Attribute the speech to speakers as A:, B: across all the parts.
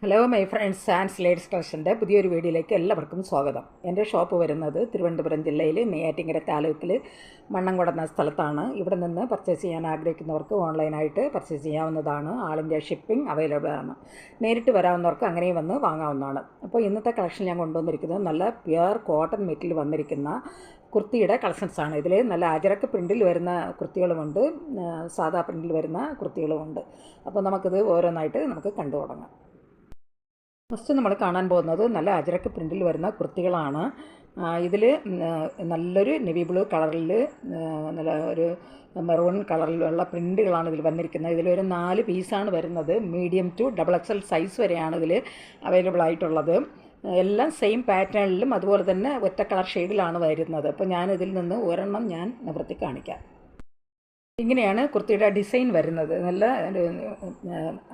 A: Hello my friends and ladies കളക്ഷൻ്റെ പുതിയൊരു വീഡിയോയിലേക്ക് എല്ലാവർക്കും സ്വാഗതം. എൻ്റെ ഷോപ്പ് വരുന്നത് തിരുവനന്തപുരം ജില്ലയിൽ നെയ്യാറ്റിൻകര താലൂക്കിൽ മണ്ണംകുട എന്ന സ്ഥലത്താണ്. ഇവിടെ നിന്ന് പർച്ചേസ് ചെയ്യാൻ ആഗ്രഹിക്കുന്നവർക്ക് ഓൺലൈനായിട്ട് പർച്ചേസ് ചെയ്യാവുന്നതാണ്. ആൾ ഇന്ത്യ ഷിപ്പിംഗ് അവൈലബിൾ ആണ്. നേരിട്ട് വരാവുന്നവർക്ക് അങ്ങനെയും വന്ന് വാങ്ങാവുന്നതാണ്. അപ്പോൾ ഇന്നത്തെ കളക്ഷൻ ഞാൻ കൊണ്ടുവന്നിരിക്കുന്നത് നല്ല പ്യുവർ കോട്ടൺ മെറ്റീരിയൽ വന്നിരിക്കുന്ന കുർത്തിയുടെ കളക്ഷൻസാണ്. ഇതിൽ നല്ല അജരക്ക് പ്രിൻറ്റിൽ വരുന്ന കുർത്തികളുമുണ്ട്, സാധാ പ്രിൻറ്റിൽ വരുന്ന കുർത്തികളുമുണ്ട്. അപ്പോൾ നമുക്കിത് ഓരോന്നായിട്ട് നമുക്ക് കണ്ടു തുടങ്ങാം. ഫസ്റ്റ് നമ്മൾ കാണാൻ പോകുന്നത് നല്ല അജരക്ക് പ്രിൻറ്റിൽ വരുന്ന കുർത്തികളാണ്. ഇതിൽ നല്ലൊരു നെവി ബ്ലൂ കളറിൽ നല്ല ഒരു മെറൂൺ കളറിലുള്ള പ്രിൻറ്റുകളാണ് ഇതിൽ വന്നിരിക്കുന്നത്. ഇതിലൊരു 4 പീസാണ് വരുന്നത്. മീഡിയം ടു XXL സൈസ് വരെയാണ് ഇതിൽ അവൈലബിൾ ആയിട്ടുള്ളത്. എല്ലാം സെയിം പാറ്റേണിലും അതുപോലെ തന്നെ ഒറ്റ കളർ ഷെയ്ഡിലാണ് വരുന്നത്. അപ്പോൾ ഞാനിതിൽ നിന്ന് ഒരെണ്ണം ഞാൻ നിവർത്തി കാണിക്കാം. ഇങ്ങനെയാണ് കുർത്തിയുടെ ഡിസൈൻ വരുന്നത്. നല്ല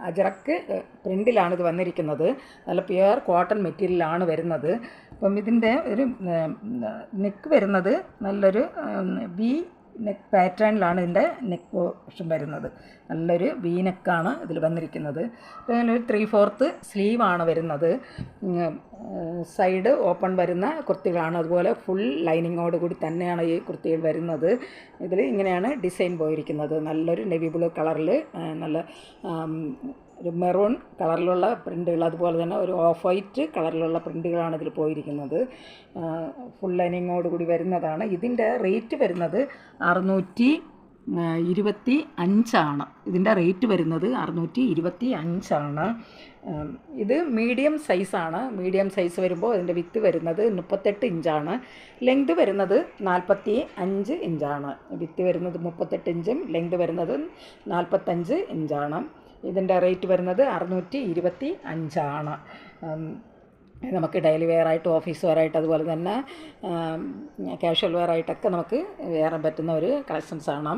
A: അജറക്ക് പ്രിൻറ്റിലാണ് ഇത് വന്നിരിക്കുന്നത്. നല്ല പ്യുവർ കോട്ടൺ മെറ്റീരിയലാണ് വരുന്നത്. അപ്പം ഇതിൻ്റെ ഒരു നെക്ക് വരുന്നത് നല്ലൊരു വി നെക്ക് പാറ്റേണിലാണ് ഇതിൻ്റെ നെക്ക് പോർഷൻ വരുന്നത്. നല്ലൊരു വി നെക്കാണ് ഇതിൽ വന്നിരിക്കുന്നത്. ഒരു 3/4 സ്ലീവാണ് വരുന്നത്. സൈഡ് ഓപ്പൺ വരുന്ന കുർത്തികളാണ്. അതുപോലെ ഫുൾ ലൈനിങ്ങോട് കൂടി തന്നെയാണ് ഈ കുർത്തികൾ വരുന്നത്. ഇതിൽ ഇങ്ങനെയാണ് ഡിസൈൻ പോയിരിക്കുന്നത്. നല്ലൊരു നെവി ബ്ലൂ കളറിൽ നല്ല ഒരു മെറൂൺ കളറിലുള്ള പ്രിൻറ്റുകൾ, അതുപോലെ തന്നെ ഒരു ഓഫ് വൈറ്റ് കളറിലുള്ള പ്രിൻറ്റുകളാണ് ഇതിൽ പോയിരിക്കുന്നത്. ഫുൾ ലൈനിങ്ങോട് കൂടി വരുന്നതാണ്. ഇതിൻ്റെ റേറ്റ് വരുന്നത് 625. ഇതിൻ്റെ റേറ്റ് വരുന്നത് 625. ഇത് മീഡിയം സൈസാണ്. മീഡിയം സൈസ് വരുമ്പോൾ അതിൻ്റെ വിത്ത് വരുന്നത് 38 ഇഞ്ചാണ്. ലെങ്ത് വരുന്നത് 45 ഇഞ്ചാണ്. വിത്ത് വരുന്നത് 38 ഇഞ്ചും ലെങ്ത് വരുന്നത് 45 ഇഞ്ചാണ്. ഇതിൻ്റെ റേറ്റ് വരുന്നത് 625. നമുക്ക് ഡെയിലി വെയറായിട്ട്, ഓഫീസ് വെയറായിട്ട്, അതുപോലെ തന്നെ കാഷ്വൽ വെയറായിട്ടൊക്കെ നമുക്ക് വേറെ പറ്റുന്ന ഒരു കളക്ഷൻസാണ്.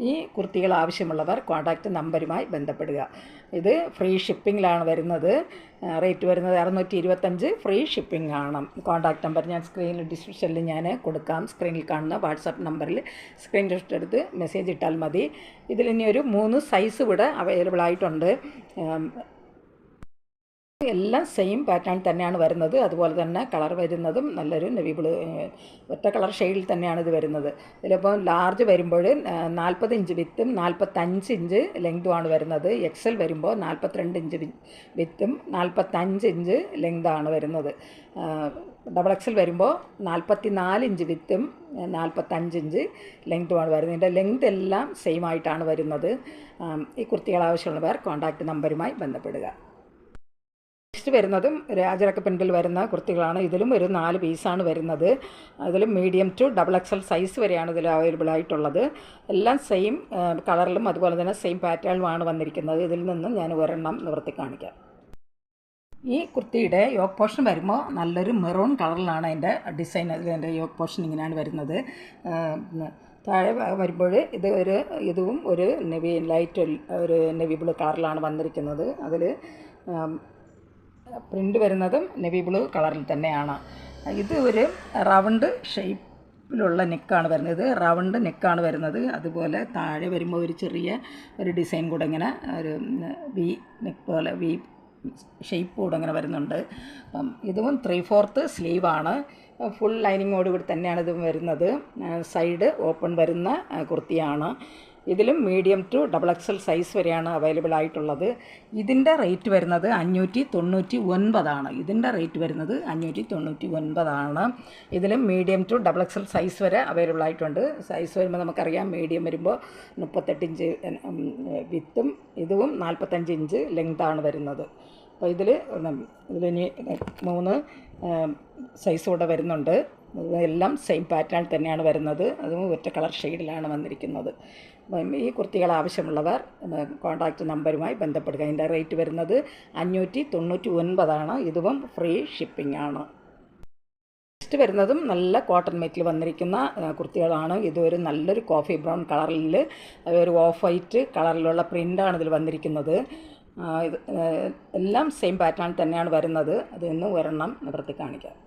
A: ഈ കുർത്തികൾ ആവശ്യമുള്ളവർ കോൺടാക്റ്റ് നമ്പറുമായി ബന്ധപ്പെടുക. ഇത് ഫ്രീ ഷിപ്പിങ്ങിലാണ് വരുന്നത്. റേറ്റ് വരുന്നത് 625. ഫ്രീ ഷിപ്പിംഗ് ആണ്. കോൺടാക്റ്റ് നമ്പർ ഞാൻ സ്ക്രീനിൽ ഡിസ്ക്രിപ്ഷനിൽ ഞാൻ കൊടുക്കാം. സ്ക്രീനിൽ കാണുന്ന വാട്സാപ്പ് നമ്പറിൽ സ്ക്രീൻഷോട്ട് എടുത്ത് മെസ്സേജ് ഇട്ടാൽ മതി. ഇതിലിനി ഒരു 3 സൈസ് ഇവിടെ അവൈലബിൾ ആയിട്ടുണ്ട്. എല്ലാം സെയിം പാറ്റേൺ തന്നെയാണ് വരുന്നത്. അതുപോലെ തന്നെ കളർ വരുന്നതും നല്ലൊരു നെവി ബ്ലൂ ഒറ്റ കളർ ഷെയ്ഡിൽ തന്നെയാണ് ഇത് വരുന്നത്. ഇതിലിപ്പോൾ ലാർജ് വരുമ്പോൾ 40 ഇഞ്ച് വിത്തും 45 ഇഞ്ച് ലെങ്തുമാണ് വരുന്നത്. XL വരുമ്പോൾ 42 ഇഞ്ച് വിത്തും 45 ഇഞ്ച് ലെങ്താണ് വരുന്നത്. XXL വരുമ്പോൾ 44 ഇഞ്ച് വിത്തും 45 ഇഞ്ച് ലെങ്തുമാണ് വരുന്നത്. ഇതിൻ്റെ ലെങ്ത് എല്ലാം സെയിം ആയിട്ടാണ് വരുന്നത്. ഈ കുർത്തികൾ ആവശ്യമുള്ളവർ കോൺടാക്റ്റ് നമ്പറുമായി ബന്ധപ്പെടുക. നെക്സ്റ്റ് വരുന്നതും അജരക്ക് പ്രിൻറ്റിൽ വരുന്ന കുർത്തികളാണ്. ഇതിലും ഒരു 4 പീസാണ് വരുന്നത്. അതിലും മീഡിയം ടു XXL സൈസ് വരെയാണ് ഇതിൽ അവൈലബിൾ ആയിട്ടുള്ളത്. എല്ലാം സെയിം കളറിലും അതുപോലെ തന്നെ സെയിം പാറ്റേണിലുമാണ് വന്നിരിക്കുന്നത്. ഇതിൽ നിന്നും ഞാൻ ഒരെണ്ണം നിവർത്തി കാണിക്കാം. ഈ കുർത്തിയുടെ യോക്ക് പോർഷൻ വരുമ്പോൾ നല്ലൊരു മെറൂൺ കളറിലാണ് അതിൻ്റെ ഡിസൈൻ. അതിൻ്റെ യോക്ക് പോർഷൻ ഇങ്ങനെയാണ് വരുന്നത്. താഴെ വരുമ്പോൾ ഇതും ഒരു ലൈറ്റ് ഒരു നെവി ബ്ലൂ കളറിലാണ് വന്നിരിക്കുന്നത്. അതിൽ പ്രിൻ്റ് വരുന്നതും നെവി ബ്ലൂ കളറിൽ തന്നെയാണ്. ഇത് ഒരു റൗണ്ട് ഷേപ്പിലുള്ള നെക്കാണ് വരുന്നത്. ഇത് റൗണ്ട് നെക്കാണ് വരുന്നത്. അതുപോലെ താഴെ വരുമ്പോൾ ഒരു ചെറിയ ഒരു ഡിസൈൻ കൂടെ ഇങ്ങനെ ഒരു വി നെക്ക് പോലെ വി ഷേപ്പ് കൂടെ ഇങ്ങനെ വരുന്നുണ്ട്. അപ്പം ഇതും 3/4 സ്ലീവാണ്. ഫുൾ ലൈനിങ്ങോടുകൂടി തന്നെയാണ് ഇതും വരുന്നത്. സൈഡ് ഓപ്പൺ വരുന്ന കുർത്തിയാണ്. ഇതിലും മീഡിയം ടു XXL സൈസ് വരെയാണ് അവൈലബിൾ ആയിട്ടുള്ളത്. ഇതിൻ്റെ റേറ്റ് വരുന്നത് 599. ഇതിൻ്റെ റേറ്റ് വരുന്നത് 599. ഇതിലും മീഡിയം ടു XXL സൈസ് വരെ അവൈലബിൾ ആയിട്ടുണ്ട്. സൈസ് വരുമ്പോൾ നമുക്കറിയാം, മീഡിയം വരുമ്പോൾ 38 ഇഞ്ച് വിത്തും ഇതും 45 ഇഞ്ച് ലെങ്താണ് വരുന്നത്. അപ്പോൾ ഇതിലിനി 3 സൈസ് കൂടെ വരുന്നുണ്ട്. എല്ലാം സെയിം പാറ്റേൺ തന്നെയാണ് വരുന്നത്. അതും ഒറ്റ കളർ ഷെയ്ഡിലാണ് വന്നിരിക്കുന്നത്. ഈ കുർത്തികൾ ആവശ്യമുള്ളവർ കോൺടാക്റ്റ് നമ്പറുമായി ബന്ധപ്പെടുക. അതിൻ്റെ റേറ്റ് വരുന്നത് 599. ഇതും ഫ്രീ ഷിപ്പിംഗ് ആണ്. നെക്സ്റ്റ് വരുന്നതും നല്ല കോട്ടൺ മെറ്റീരിയൽ വന്നിരിക്കുന്ന കുർത്തികളാണ്. ഇതൊരു നല്ലൊരു കോഫി ബ്രൗൺ കളറിൽ ഒരു ഓഫ് വൈറ്റ് കളറിലുള്ള പ്രിൻ്റാണ് ഇതിൽ വന്നിരിക്കുന്നത്. എല്ലാം സെയിം പാറ്റേൺ തന്നെയാണ് വരുന്നത്. അതിൽ നിന്ന് ഒരെണ്ണം നിവർത്തി കാണിക്കാം.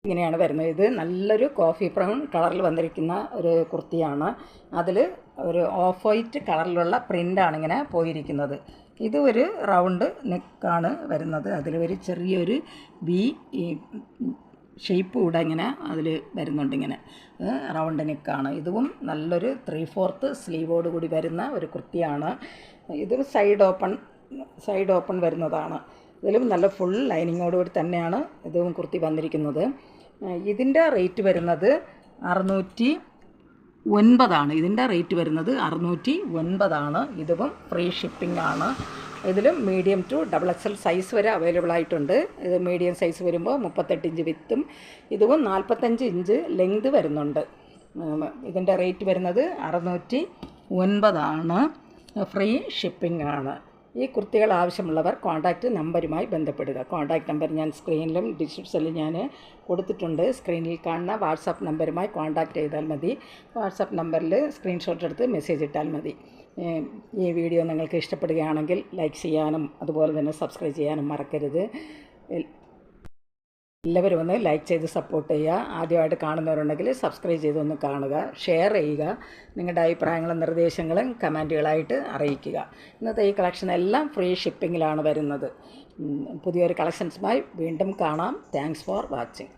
A: ഇങ്ങനെയാണ് വരുന്നത്. ഇത് നല്ലൊരു കോഫി ബ്രൗൺ കളറിൽ വന്നിരിക്കുന്ന ഒരു കുർത്തിയാണ്. അതിൽ ഒരു ഓഫ് വൈറ്റ് കളറിലുള്ള പ്രിൻ്റാണ് ഇങ്ങനെ പോയിരിക്കുന്നത്. ഇത് ഒരു റൗണ്ട് നെക്കാണ് വരുന്നത്. അതിൽ ഒരു ചെറിയൊരു വി ഷേപ്പ് കൂടെ ഇങ്ങനെ അതിൽ വരുന്നുണ്ട്. ഇങ്ങനെ റൗണ്ട് നെക്കാണ്. ഇതും നല്ലൊരു 3/4 സ്ലീവോട് കൂടി വരുന്ന ഒരു കുർത്തിയാണ്. ഇതും സൈഡ് ഓപ്പൺ വരുന്നതാണ്. ഇതിലും നല്ല ഫുൾ ലൈനിങ്ങോടുകൂടി തന്നെയാണ് ഇതും കുർത്തി വന്നിരിക്കുന്നത്. ഇതിൻ്റെ റേറ്റ് വരുന്നത് 609 ഇതിൻ്റെ റേറ്റ് വരുന്നത് 609. ഇതും ഫ്രീ ഷിപ്പിംഗ് ആണ്. ഇതിലും മീഡിയം ടു XXL സൈസ് വരെ അവൈലബിൾ ആയിട്ടുണ്ട്. ഇത് മീഡിയം സൈസ് വരുമ്പോൾ 38 ഇഞ്ച് വിത്തും ഇതും 45 ഇഞ്ച് ലെങ്ത് വരുന്നുണ്ട്. ഇതിൻ്റെ റേറ്റ് വരുന്നത് 609. ഫ്രീ ഷിപ്പിംഗ് ആണ്. ഈ കുർത്തികൾ ആവശ്യമുള്ളവർ കോൺടാക്റ്റ് നമ്പറുമായി ബന്ധപ്പെടുക. കോൺടാക്റ്റ് നമ്പർ ഞാൻ സ്ക്രീനിലും ഡിസ്ക്രിപ്ഷനിലും ഞാൻ കൊടുത്തിട്ടുണ്ട്. സ്ക്രീനിൽ കാണുന്ന വാട്സാപ്പ് നമ്പറുമായി കോൺടാക്റ്റ് ചെയ്താൽ മതി. വാട്സാപ്പ് നമ്പറിൽ സ്ക്രീൻഷോട്ട് എടുത്ത് മെസ്സേജ് ഇട്ടാൽ മതി. ഈ വീഡിയോ നിങ്ങൾക്ക് ഇഷ്ടപ്പെടുകയാണെങ്കിൽ ലൈക്ക് ചെയ്യാനും അതുപോലെ തന്നെ സബ്സ്ക്രൈബ് ചെയ്യാനും മറക്കരുത്. എല്ലാവരും ഒന്ന് ലൈക്ക് ചെയ്ത് സപ്പോർട്ട് ചെയ്യുക. ആദ്യമായിട്ട് കാണുന്നവരുണ്ടെങ്കിൽ സബ്സ്ക്രൈബ് ചെയ്തൊന്ന് കാണുക, ഷെയർ ചെയ്യുക. നിങ്ങളുടെ അഭിപ്രായങ്ങളും നിർദ്ദേശങ്ങളും കമൻറ്റുകളായിട്ട് അറിയിക്കുക. ഇന്നത്തെ ഈ കളക്ഷൻ എല്ലാം ഫ്രീ ഷിപ്പിങ്ങിലാണ് വരുന്നത്. പുതിയൊരു കളക്ഷൻസുമായി വീണ്ടും കാണാം. Thanks for watching.